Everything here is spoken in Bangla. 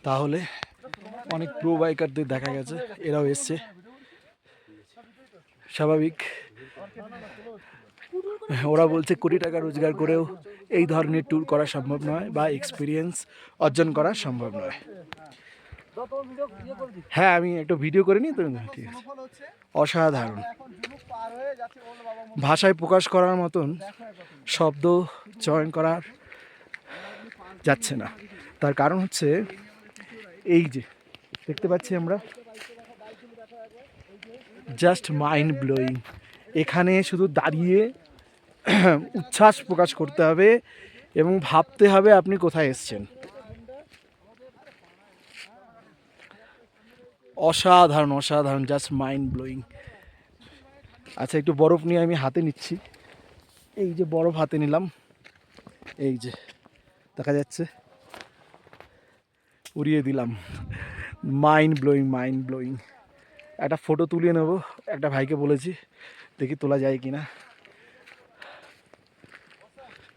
তাহলে অনেক প্রো বাইকারদের দেখা গেছে, এরাও এসছে। স্বাভাবিক, ওরা বলছে কোটি টাকা রোজগার করেও এই ধরনের ট্যুর করা সম্ভব নয় বা এক্সপিরিয়েন্স অর্জন করা সম্ভব নয়। হ্যাঁ, আমি একটা ভিডিও করে নিই তো, ঠিক আছে। অসাধারণ, ভাষায় প্রকাশ করার মতন শব্দ চয়ন করার যাচ্ছে না। তার কারণ হচ্ছে এই যে দেখতে পাচ্ছি আমরা, জাস্ট মাইন্ড ব্লোয়িং। এখানে শুধু দাঁড়িয়ে উচ্ছ্বাস প্রকাশ করতে হবে এবং ভাবতে হবে আপনি কোথায় এসছেন। অসাধারণ অসাধারণ, জাস্ট মাইন্ড ব্লোয়িং। আচ্ছা, একটু বরফ নিয়ে আমি হাতে নিচ্ছি। এই যে বরফ হাতে নিলাম, এই যে দেখা যাচ্ছে, উড়িয়ে দিলাম। Mind blowing, mind blowing. একটা ফটো তুলিয়ে নেব, একটা ভাইকে বলেছি, দেখি তোলা যায় কি না।